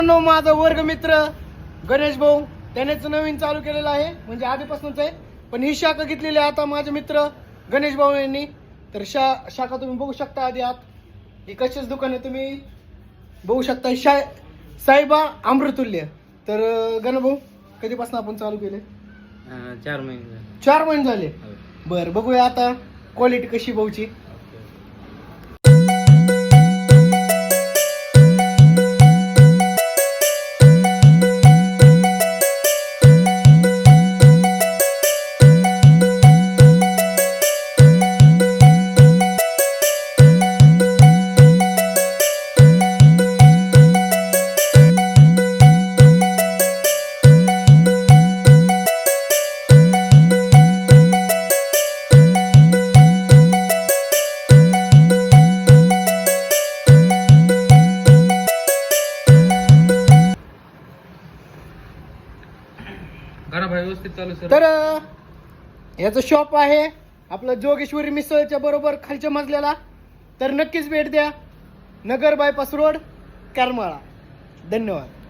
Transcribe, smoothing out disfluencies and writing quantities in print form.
माझा वर्ग मित्र गणेश भाऊ त्यानेच नवीन चालू केलेलं आहे, म्हणजे आधीपासूनच आहे, पण ही शाखा घेतलेली आहे आता माझे मित्र गणेश भाऊ यांनी. तर शाखा तुम्ही बघू शकता आधी आत. ही कशाच दुकान आहे तुम्ही बघू शकता, साईबा अमृतुल्य. तर गणभाऊ कधीपासून आपण चालू केले? 4 महिने. 4 महिने झाले. बरं, बघूया आता क्वालिटी कशी भाऊची. व्यवस्थित चालू सर. तर याचं शॉप आहे आपलं जोगेश्वरी मिसळच्या बरोबर खालच्या मजल्याला. तर नक्कीच भेट द्या, नगर बायपास रोड, करमाळा. धन्यवाद.